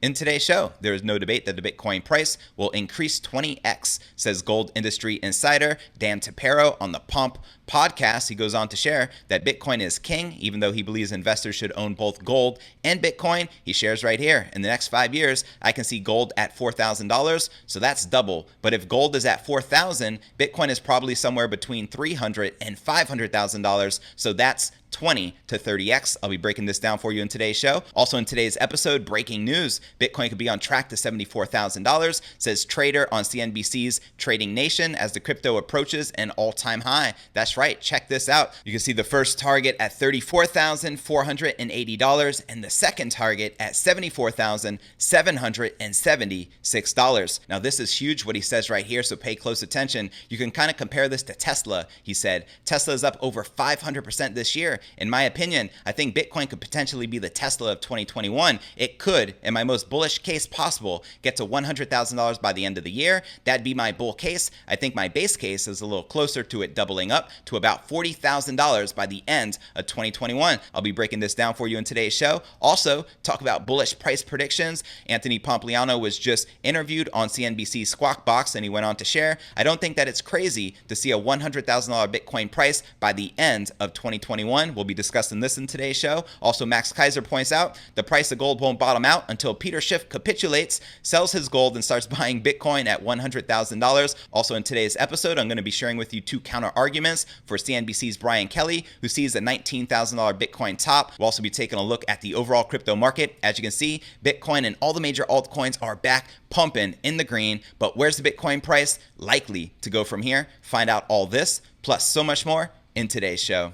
In today's show, there is no debate that the Bitcoin price will increase 20x, says gold industry insider Dan Tapiero on the Pomp Podcast. He goes on to share that Bitcoin is king, even though he believes investors should own both gold and Bitcoin. He shares right here, in the next 5 years, I can see gold at $4,000, so that's double. But if gold is at $4,000, Bitcoin is probably somewhere between $300,000 and $500,000, so that's 20 to 30x. I'll be breaking this down for you in today's show. Also in today's episode, breaking news, Bitcoin could be on track to $74,000, says trader on CNBC's Trading Nation as the crypto approaches an all-time high. That's right, check this out. You can see the first target at $34,480 and the second target at $74,776. Now this is huge what he says right here, so pay close attention. You can kind of compare this to Tesla. He said Tesla is up over 500% this year. In my opinion, I think Bitcoin could potentially be the Tesla of 2021. It could, in my most bullish case possible, get to $100,000 by the end of the year. That'd be my bull case. I think my base case is a little closer to it doubling up to about $40,000 by the end of 2021. I'll be breaking this down for you in today's show. Also, talk about bullish price predictions. Anthony Pompliano was just interviewed on CNBC's Squawk Box, and he went on to share, I don't think that it's crazy to see a $100,000 Bitcoin price by the end of 2021. We'll be discussing this in today's show. Also, Max Kaiser points out the price of gold won't bottom out until Peter Schiff capitulates, sells his gold, and starts buying Bitcoin at $100,000. Also in today's episode, I'm going to be sharing with you two counter arguments for CNBC's Brian Kelly, who sees a $19,000 Bitcoin top. We'll also be taking a look at the overall crypto market. As you can see, Bitcoin and all the major altcoins are back pumping in the green. But where's the Bitcoin price likely to go from here? Find out all this, plus so much more in today's show.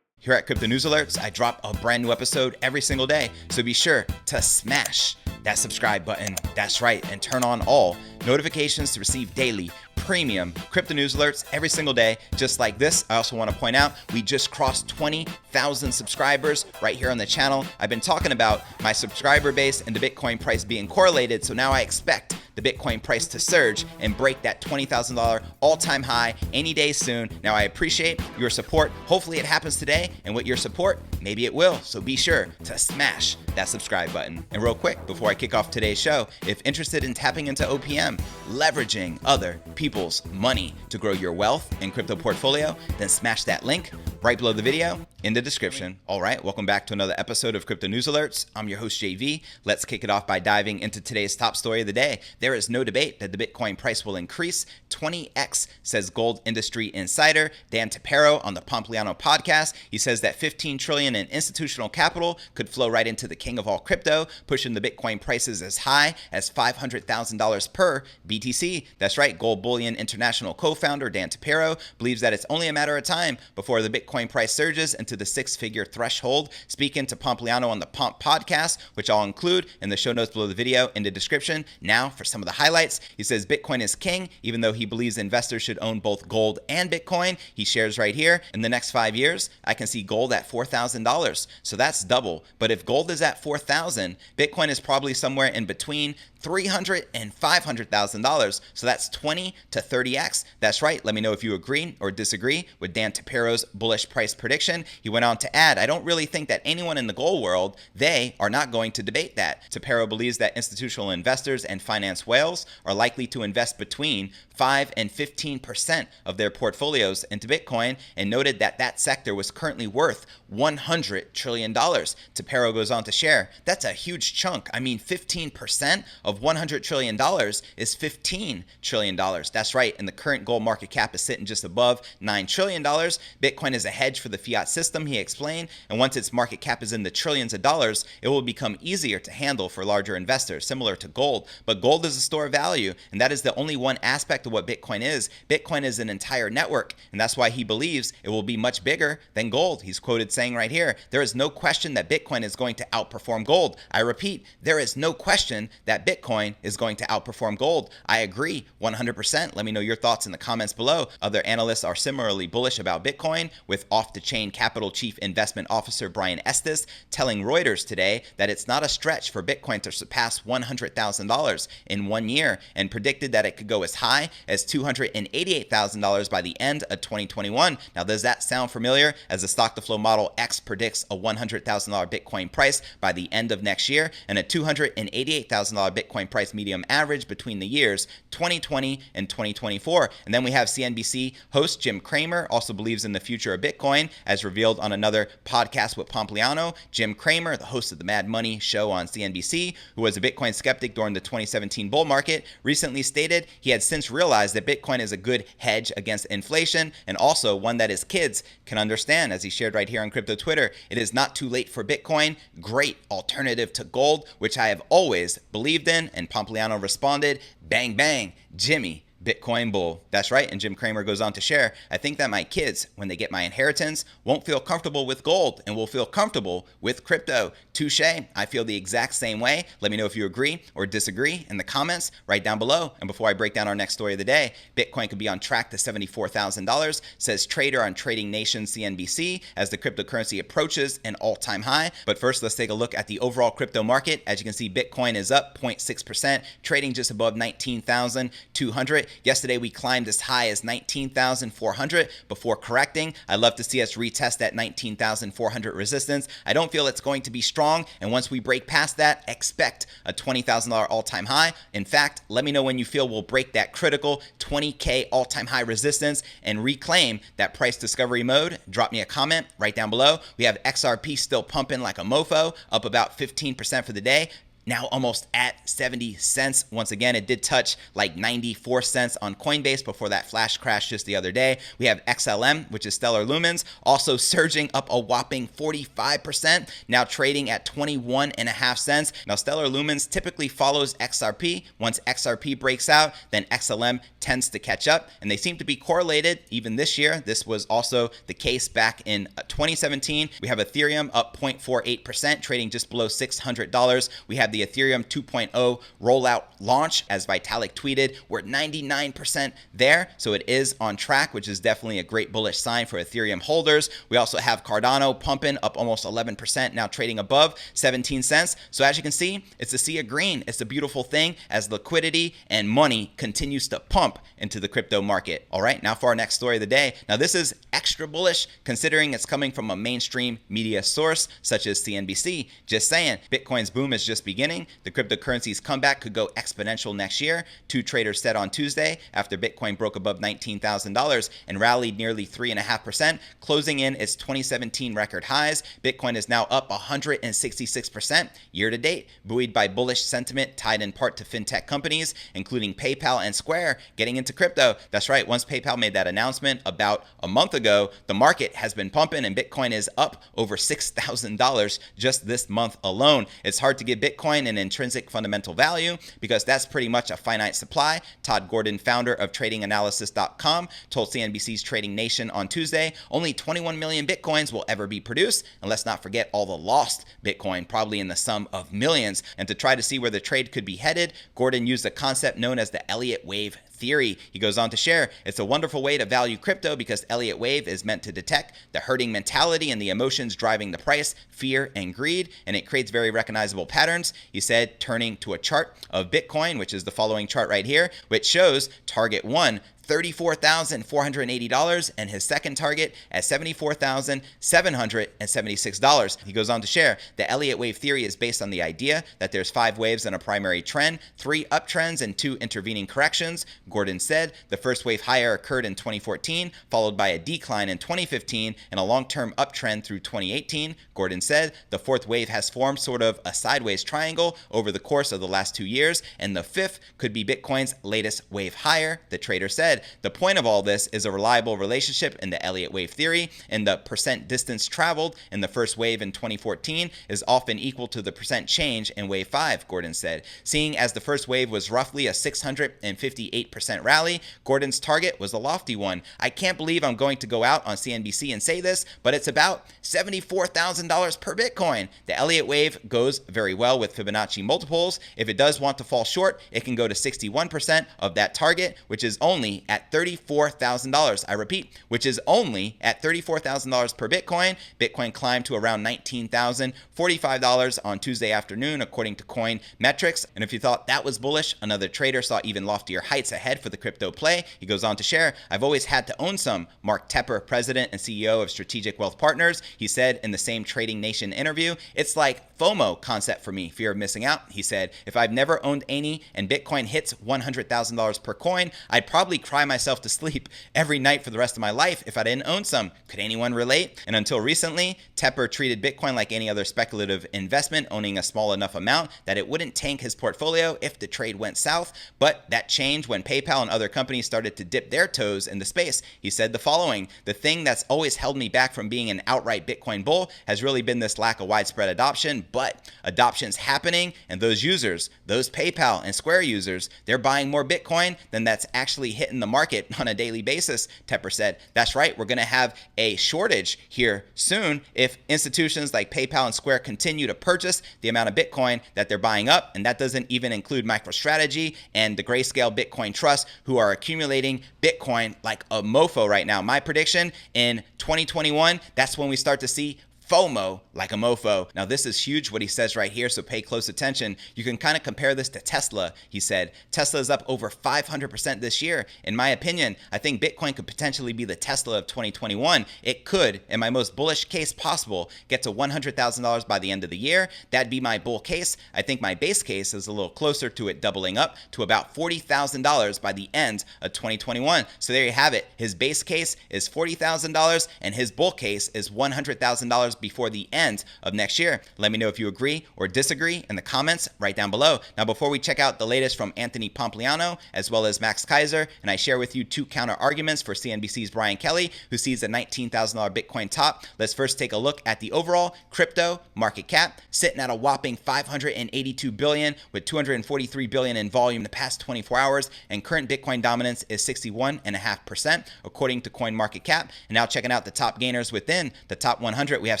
Here at Crypto News Alerts, I drop a brand new episode every single day, so be sure to smash that subscribe button. That's right, and turn on all notifications to receive daily premium crypto news alerts every single day, just like this. I also want to point out we just crossed 20,000 subscribers right here on the channel. I've been talking about my subscriber base and the Bitcoin price being correlated, so now I expect the Bitcoin price to surge and break that $20,000 all-time high any day soon. Now I appreciate your support. Hopefully it happens today, and with your support, maybe it will. So be sure to smash that subscribe button. And real quick, before I kick off today's show, if interested in tapping into OPM, leveraging other people's money to grow your wealth and crypto portfolio, then smash that link right below the video in the description. All right, welcome back to another episode of Crypto News Alerts. I'm your host, JV. Let's kick it off by diving into today's top story of the day. There is no debate that the Bitcoin price will increase 20x, says gold industry insider Dan Tapiero on the Pompliano Podcast. He says that $15 trillion in institutional capital could flow right into the king of all crypto, pushing the Bitcoin prices as high as $500,000 per BTC. That's right, Gold Bullion International co-founder Dan Tapiero believes that it's only a matter of time before the Bitcoin price surges into the six-figure threshold. Speaking to Pompliano on the Pomp Podcast, which I'll include in the show notes below the video in the description. Now for some of the highlights. He says Bitcoin is king, even though he believes investors should own both gold and Bitcoin. He shares right here, in the next 5 years, I can see gold at $4,000. So that's double. But if gold is at $4,000, Bitcoin is probably somewhere in between $300,000 and $500,000. So that's 20 to 30x. That's right. Let me know if you agree or disagree with Dan Tapiero's bullish price prediction. He went on to add, I don't really think that anyone in the gold world, they are not going to debate that. Tapiero believes that institutional investors and finance whales are likely to invest between 5 and 15% of their portfolios into Bitcoin, and noted that that sector was currently worth $100 trillion. Tapiero goes on to share, that's a huge chunk. I mean, 15% of $100 trillion is $15 trillion. That's right, and the current gold market cap is sitting just above $9 trillion. Bitcoin is a hedge for the fiat system, he explained, and once its market cap is in the trillions of dollars, it will become easier to handle for larger investors, similar to gold. But gold is a store of value, and that is the only one aspect of what Bitcoin is. Bitcoin is an entire network, and that's why he believes it will be much bigger than gold. He's quoted saying right here, there is no question that Bitcoin is going to outperform gold. I repeat, there is no question that Bitcoin Bitcoin is going to outperform gold. I agree 100%. Let me know your thoughts in the comments below. Other analysts are similarly bullish about Bitcoin, with off-the-chain capital chief investment officer Brian Estes telling Reuters today that it's not a stretch for Bitcoin to surpass $100,000 in 1 year, and predicted that it could go as high as $288,000 by the end of 2021. Now, does that sound familiar? As the Stock to Flow Model X predicts a $100,000 Bitcoin price by the end of next year, and a $288,000 Bitcoin price medium average between the years 2020 and 2024. And then we have CNBC host Jim Cramer also believes in the future of Bitcoin, as revealed on another podcast with Pompliano. Jim Cramer, the host of the Mad Money show on CNBC, who was a Bitcoin skeptic during the 2017 bull market, recently stated he had since realized that Bitcoin is a good hedge against inflation, and also one that his kids can understand. As he shared right here on Crypto Twitter, it is not too late for Bitcoin, great alternative to gold, which I have always believed in. And Pompliano responded, bang bang, Jimmy, Bitcoin bull. That's right. And Jim Cramer goes on to share, I think that my kids, when they get my inheritance, won't feel comfortable with gold and will feel comfortable with crypto. Touche. I feel the exact same way. Let me know if you agree or disagree in the comments right down below. And before I break down our next story of the day, Bitcoin could be on track to $74,000, says trader on Trading Nation CNBC, as the cryptocurrency approaches an all-time high. But first, let's take a look at the overall crypto market. As you can see, Bitcoin is up 0.6%, trading just above 19,200. Yesterday, we climbed as high as 19,400 before correcting. I'd love to see us retest that 19,400 resistance. I don't feel it's going to be strong, and once we break past that, expect a $20,000 all-time high. In fact, let me know when you feel we'll break that critical 20K all-time high resistance and reclaim that price discovery mode. Drop me a comment right down below. We have XRP still pumping like a mofo, up about 15% for the day, now almost at 70 cents. Once again, it did touch like 94 cents on Coinbase before that flash crash just the other day. We have XLM, which is Stellar Lumens, also surging up a whopping 45%, now trading at 21.5 cents. Now, Stellar Lumens typically follows XRP. Once XRP breaks out, then XLM tends to catch up, and they seem to be correlated even this year. This was also the case back in 2017. We have Ethereum up 0.48%, trading just below $600. We have the Ethereum 2.0 rollout launch, as Vitalik tweeted. We're 99% there, so it is on track, which is definitely a great bullish sign for Ethereum holders. We also have Cardano pumping up almost 11%, now trading above 17 cents. So as you can see, it's a sea of green. It's a beautiful thing as liquidity and money continues to pump into the crypto market. All right, now for our next story of the day. Now, this is extra bullish considering it's coming from a mainstream media source such as CNBC. Just saying, Bitcoin's boom is just beginning. The cryptocurrency's comeback could go exponential next year, two traders said on Tuesday, after Bitcoin broke above $19,000 and rallied nearly 3.5%, closing in its 2017 record highs. Bitcoin is now up 166% year to date, buoyed by bullish sentiment tied in part to fintech companies, including PayPal and Square, getting into crypto. That's right, once PayPal made that announcement about a month ago, the market has been pumping, and Bitcoin is up over $6,000 just this month alone. It's hard to give Bitcoin an intrinsic fundamental value because that's pretty much a finite supply. Todd Gordon, founder of tradinganalysis.com, told CNBC's Trading Nation on Tuesday only 21 million Bitcoins will ever be produced, and let's not forget all the lost Bitcoin, probably in the sum of millions. And to try to see where the trade could be headed, Gordon used a concept known as the Elliott wave theory. He goes on to share, it's a wonderful way to value crypto because Elliott wave is meant to detect the herding mentality and the emotions driving the price, fear and greed, and it creates very recognizable patterns. He said, turning to a chart of Bitcoin, which is the following chart right here, which shows target 1, $34,480, and his second target at $74,776. He goes on to share, the Elliott wave theory is based on the idea that there's 5 waves in a primary trend, 3 uptrends and 2 intervening corrections. Gordon said the first wave higher occurred in 2014, followed by a decline in 2015 and a long-term uptrend through 2018. Gordon said the fourth wave has formed sort of a sideways triangle over the course of the last 2 years, and the fifth could be Bitcoin's latest wave higher, the trader said. said, the point of all this is a reliable relationship in the Elliott wave theory, and the percent distance traveled in the first wave in 2014 is often equal to the percent change in wave 5, Gordon said. Seeing as the first wave was roughly a 658% rally, Gordon's target was a lofty one. I can't believe I'm going to go out on CNBC and say this, but it's about $74,000 per Bitcoin. The Elliott wave goes very well with Fibonacci multiples. If it does want to fall short, it can go to 61% of that target, which is only at $34,000. I repeat, which is only at $34,000 per Bitcoin. Bitcoin climbed to around $19,045 on Tuesday afternoon, according to Coin Metrics. And if you thought that was bullish, another trader saw even loftier heights ahead for the crypto play. He goes on to share, I've always had to own some. Mark Tepper, president and CEO of Strategic Wealth Partners, he said in the same Trading Nation interview, it's like FOMO concept for me, fear of missing out. He said, if I've never owned any and Bitcoin hits $100,000 per coin, I'd probably cry myself to sleep every night for the rest of my life if I didn't own some. Could anyone relate? And until recently, Tepper treated Bitcoin like any other speculative investment, owning a small enough amount that it wouldn't tank his portfolio if the trade went south. But that changed when PayPal and other companies started to dip their toes in the space. He said the following, the thing that's always held me back from being an outright Bitcoin bull has really been this lack of widespread adoption, but adoption's happening, and those users, those PayPal and Square users, they're buying more Bitcoin than that's actually hitting the market on a daily basis, Tepper said. That's right, we're going to have a shortage here soon if institutions like PayPal and Square continue to purchase the amount of Bitcoin that they're buying up, and that doesn't even include MicroStrategy and the Grayscale Bitcoin Trust, who are accumulating Bitcoin like a mofo right now. My prediction in 2021, that's when we start to see FOMO like a mofo. Now this is huge what he says right here, so pay close attention. You can kind of compare this to Tesla. He said Tesla is up over 500% this year. In my opinion, I think Bitcoin could potentially be the Tesla of 2021. It could, in my most bullish case possible, get to $100,000 by the end of the year. That'd be my bull case. I think my base case is a little closer to it doubling up to about $40,000 by the end of 2021. So there you have it. His base case is $40,000 and his bull case is $100,000 before the end of next year. Let me know if you agree or disagree in the comments right down below. Now, before we check out the latest from Anthony Pompliano as well as Max Kaiser, and I share with you two counter arguments for CNBC's Brian Kelly, who sees a $19,000 Bitcoin top, let's first take a look at the overall crypto market cap, sitting at a whopping $582 billion with $243 billion in volume in the past 24 hours, and current Bitcoin dominance is 61.5% according to CoinMarketCap. And now checking out the top gainers within the top 100, we have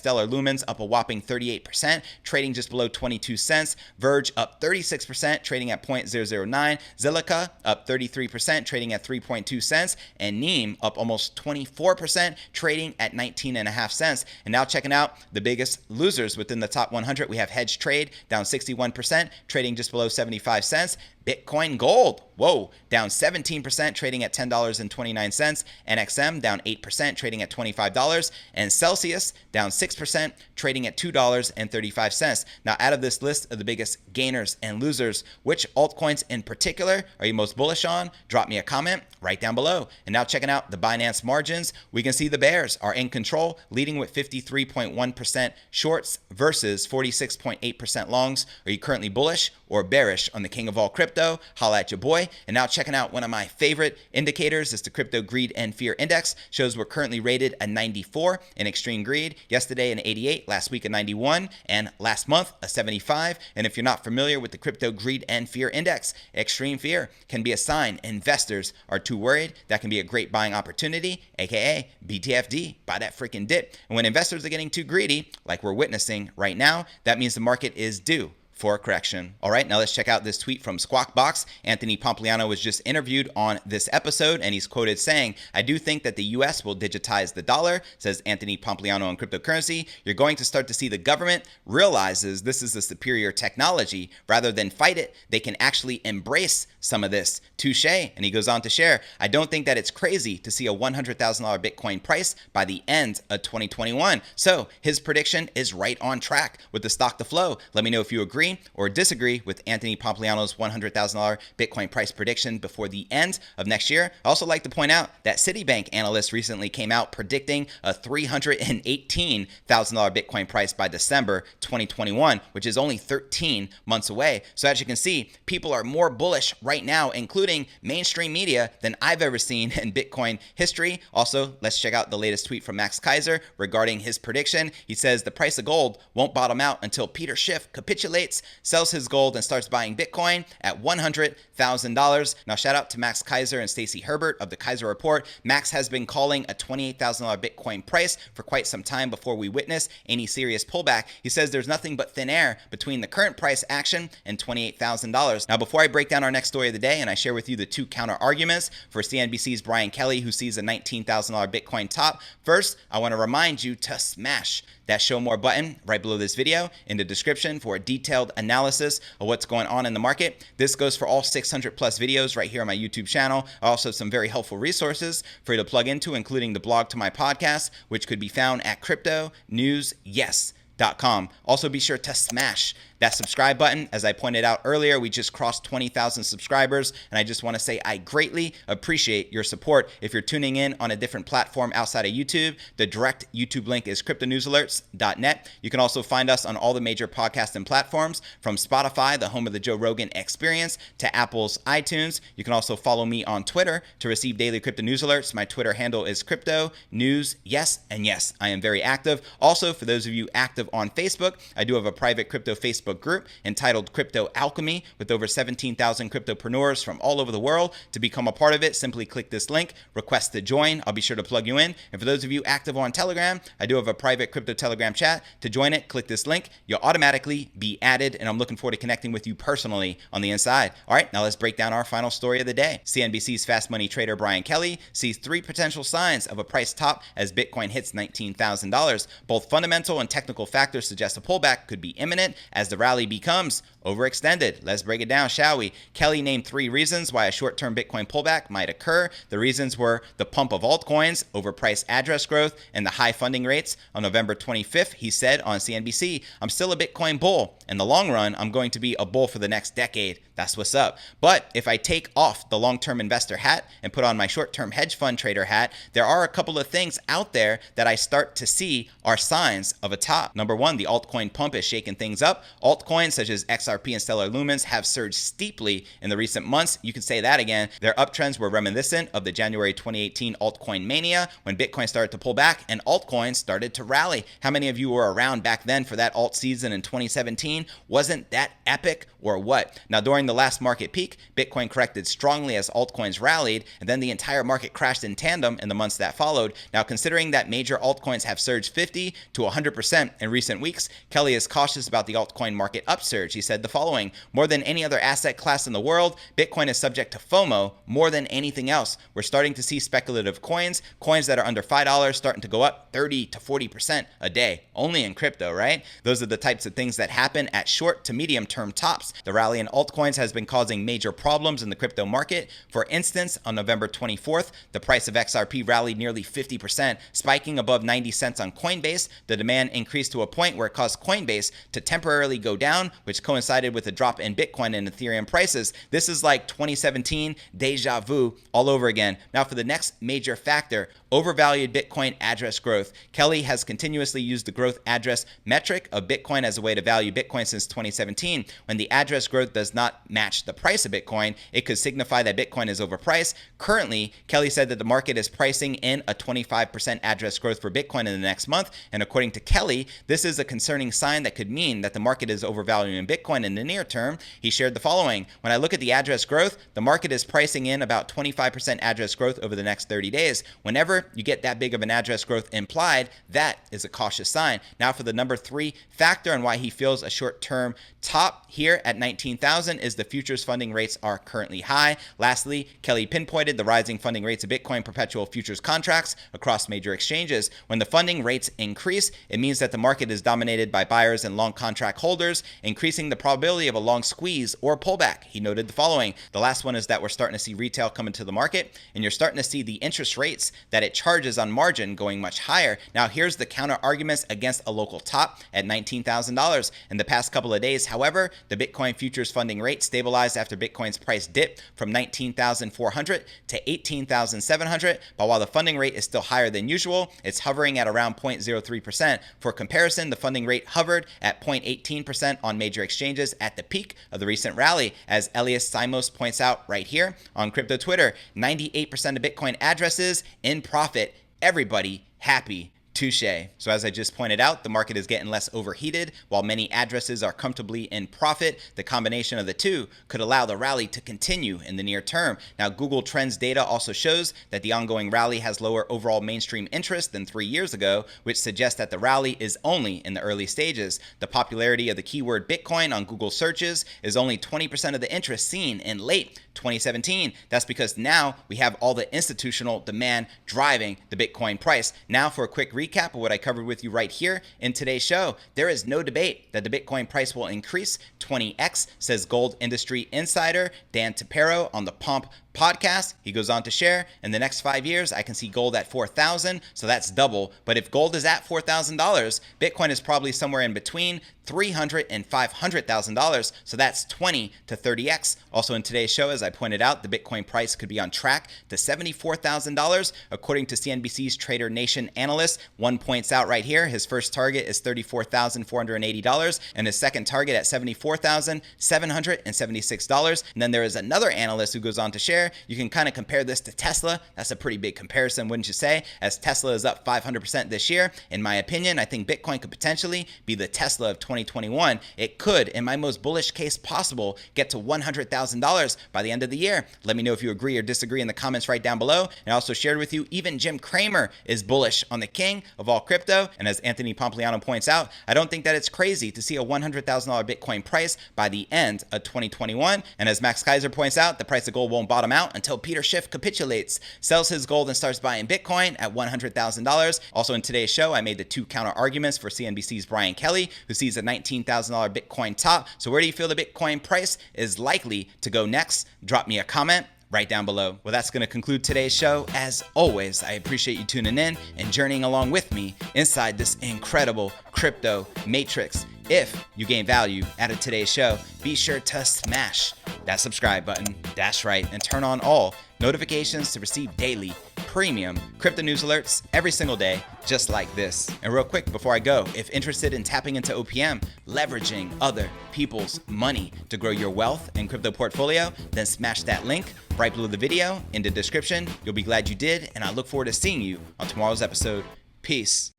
Stellar Lumens up a whopping 38%, trading just below 22 cents. Verge up 36%, trading at 0.009. Zilliqa up 33%, trading at 3.2 cents. And Neem up almost 24%, trading at 19.5 cents. And now checking out the biggest losers within the top 100, we have Hedge Trade down 61%, trading just below 75 cents. Bitcoin Gold, whoa, down 17%, trading at $10.29. NXM down 8%, trading at $25. And Celsius down 6%, trading at $2.35. Now, out of this list of the biggest gainers and losers, which altcoins in particular are you most bullish on? Drop me a comment right down below. And now checking out the Binance margins, we can see the bears are in control, leading with 53.1% shorts versus 46.8% longs. Are you currently bullish or bearish on the king of all crypto? Holla at your boy. And now checking out one of my favorite indicators is the Crypto Greed and Fear Index. Shows we're currently rated a 94 in extreme greed. Yesterday an 88, last week a 91, and last month a 75. And if you're not familiar with the Crypto Greed and Fear Index, extreme fear can be a sign investors are too worried. That can be a great buying opportunity, aka BTFD, buy that freaking dip. And when investors are getting too greedy, like we're witnessing right now, that means the market is due for a correction. All right, now let's check out this tweet from Squawk Box. Anthony Pompliano was just interviewed on this episode, and he's quoted saying, I do think that the US will digitize the dollar, says Anthony Pompliano on cryptocurrency. You're going to start to see the government realizes this is a superior technology. Rather than fight it, they can actually embrace some of this. Touche. And he goes on to share, I don't think that it's crazy to see a $100,000 Bitcoin price by the end of 2021. So his prediction is right on track with the stock to flow. Let me know if you agree agree or disagree with Anthony Pompliano's $100,000 Bitcoin price prediction before the end of next year. I also like to point out that Citibank analysts recently came out predicting a $318,000 Bitcoin price by December 2021, which is only 13 months away. So as you can see, people are more bullish right now, including mainstream media, than I've ever seen in Bitcoin history. Also, let's check out the latest tweet from Max Keiser regarding his prediction. He says the price of gold won't bottom out until Peter Schiff capitulates, sells his gold, and starts buying Bitcoin at $100,000. Now, shout out to Max Keiser and Stacey Herbert of the Keiser Report. Max has been calling a $28,000 Bitcoin price for quite some time before we witness any serious pullback. He says there's nothing but thin air between the current price action and $28,000. Now, before I break down our next story of the day and I share with you the two counter arguments for CNBC's Brian Kelly, who sees a $19,000 Bitcoin top, first, I want to remind you to smash that show more button right below this video in the description for a detailed analysis of what's going on in the market. This goes for all 600 plus videos right here on my YouTube channel. Also some very helpful resources for you to plug into, including the blog to my podcast, which could be found at cryptonewsyes.com. Also be sure to smash that subscribe button. As I pointed out earlier, we just crossed 20,000 subscribers, and I just want to say I greatly appreciate your support. If you're tuning in on a different platform outside of YouTube, the direct YouTube link is cryptonewsalerts.net. You can also find us on all the major podcasting platforms, from Spotify, the home of the Joe Rogan Experience, to Apple's iTunes. You can also follow me on Twitter to receive daily crypto news alerts. My Twitter handle is cryptonewsyes, and yes, I am very active. Also, for those of you active on Facebook, I do have a private crypto Facebook group entitled Crypto Alchemy with over 17,000 cryptopreneurs from all over the world. To become a part of it, simply click this link, request to join. I'll be sure to plug you in. And for those of you active on Telegram, I do have a private crypto Telegram chat. To join it, click this link. You'll automatically be added, and I'm looking forward to connecting with you personally on the inside. All right, now let's break down our final story of the day. CNBC's fast money trader Brian Kelly sees three potential signs of a price top as Bitcoin hits $19,000. Both fundamental and technical factors suggest a pullback could be imminent as the rally becomes overextended. Let's break it down, shall we? Kelly named three reasons why a short-term Bitcoin pullback might occur. The reasons were the pump of altcoins, overpriced address growth, and the high funding rates. On November 25th, he said on CNBC, "I'm still a Bitcoin bull. In the long run, I'm going to be a bull for the next decade. That's what's up. But if I take off the long-term investor hat and put on my short-term hedge fund trader hat, there are a couple of things out there that I start to see are signs of a top. Number one, the altcoin pump is shaking things up. Altcoins such as XRP and Stellar Lumens have surged steeply in the recent months. You can say that again. Their uptrends were reminiscent of the January 2018 altcoin mania when Bitcoin started to pull back and altcoins started to rally. How many of you were around back then for that alt season in 2017? Wasn't that epic or what? Now, during the last market peak, Bitcoin corrected strongly as altcoins rallied, and then the entire market crashed in tandem in the months that followed. Now, considering that major altcoins have surged 50 to 100% in recent weeks, Kelly is cautious about the altcoin market upsurge. He said the following: more than any other asset class in the world, Bitcoin is subject to FOMO more than anything else. We're starting to see speculative coins that are under $5 starting to go up 30 to 40% a day, only in crypto, right? Those are the types of things that happen at short to medium term tops. The rally in altcoins has been causing major problems in the crypto market. For instance, on November 24th, the price of XRP rallied nearly 50%, spiking above 90 cents on Coinbase. The demand increased to a point where it caused Coinbase to temporarily go down, which coincided with a drop in Bitcoin and Ethereum prices. This is like 2017 deja vu all over again. Now, for the next major factor, overvalued Bitcoin address growth. Kelly has continuously used the growth address metric of Bitcoin as a way to value Bitcoin since 2017. When the address growth does not match the price of Bitcoin, it could signify that Bitcoin is overpriced. Currently, Kelly said that the market is pricing in a 25% address growth for Bitcoin in the next month. And according to Kelly, this is a concerning sign that could mean that the market is overvaluing Bitcoin in the near term. He shared the following: when I look at the address growth, the market is pricing in about 25% address growth over the next 30 days. Whenever you get that big of an address growth implied, that is a cautious sign. Now, for the number three factor and why he feels a short-term top here at 19,000 is the futures funding rates are currently high. Lastly, Kelly pinpointed the rising funding rates of Bitcoin perpetual futures contracts across major exchanges. When the funding rates increase, it means that the market is dominated by buyers and long contract holders, increasing the probability of a long squeeze or pullback. He noted the following: the last one is that we're starting to see retail come into the market, and you're starting to see the interest rates that it get charges on margin going much higher. Now, here's the counter arguments against a local top at $19,000. In the past couple of days, however, the Bitcoin futures funding rate stabilized after Bitcoin's price dipped from 19,400 to 18,700. But while the funding rate is still higher than usual, it's hovering at around 0.03%. For comparison, the funding rate hovered at 0.18% on major exchanges at the peak of the recent rally. As Elias Simos points out right here on crypto Twitter, 98% of Bitcoin addresses in profit. Everybody happy. Touche. So as I just pointed out, the market is getting less overheated while many addresses are comfortably in profit. The combination of the two could allow the rally to continue in the near term. Now, Google Trends data also shows that the ongoing rally has lower overall mainstream interest than 3 years ago, which suggests that the rally is only in the early stages. The popularity of the keyword Bitcoin on Google searches is only 20% of the interest seen in late 2017. That's because now we have all the institutional demand driving the Bitcoin price. Now for a quick recap of what I covered with you right here in today's show. There is no debate that the Bitcoin price will increase 20x, says gold industry insider Dan Tapiero on the Pomp Podcast. He goes on to share, in the next 5 years, I can see gold at 4,000, so that's double. But if gold is at $4,000, Bitcoin is probably somewhere in between $300,000 and $500,000, so that's 20 to 30x. Also in today's show, as I pointed out, the Bitcoin price could be on track to $74,000, according to CNBC's Trader Nation analyst. One points out right here, his first target is $34,480, and his second target at $74,776. And then there is another analyst who goes on to share, you can kind of compare this to Tesla. That's a pretty big comparison, wouldn't you say? As Tesla is up 500% this year. In my opinion, I think Bitcoin could potentially be the Tesla of 2021. It could, in my most bullish case possible, get to $100,000 by the end of the year. Let me know if you agree or disagree in the comments right down below. And I also shared with you, even Jim Cramer is bullish on the king of all crypto. And as Anthony Pompliano points out, I don't think that it's crazy to see a $100,000 Bitcoin price by the end of 2021. And as Max Kaiser points out, the price of gold won't bottom out until Peter Schiff capitulates, sells his gold and starts buying Bitcoin at $100,000. Also in today's show, I made the two counter arguments for CNBC's Brian Kelly, who sees a $19,000 Bitcoin top. So where do you feel the Bitcoin price is likely to go next? Drop me a comment right down below. Well, that's going to conclude today's show. As always, I appreciate you tuning in and journeying along with me inside this incredible crypto matrix. If you gain value out of today's show, be sure to smash that subscribe button, that's right, and turn on all notifications to receive daily premium crypto news alerts every single day, just like this. And real quick before I go, if interested in tapping into OPM, leveraging other people's money to grow your wealth and crypto portfolio, then smash that link right below the video in the description. You'll be glad you did, and I look forward to seeing you on tomorrow's episode. Peace.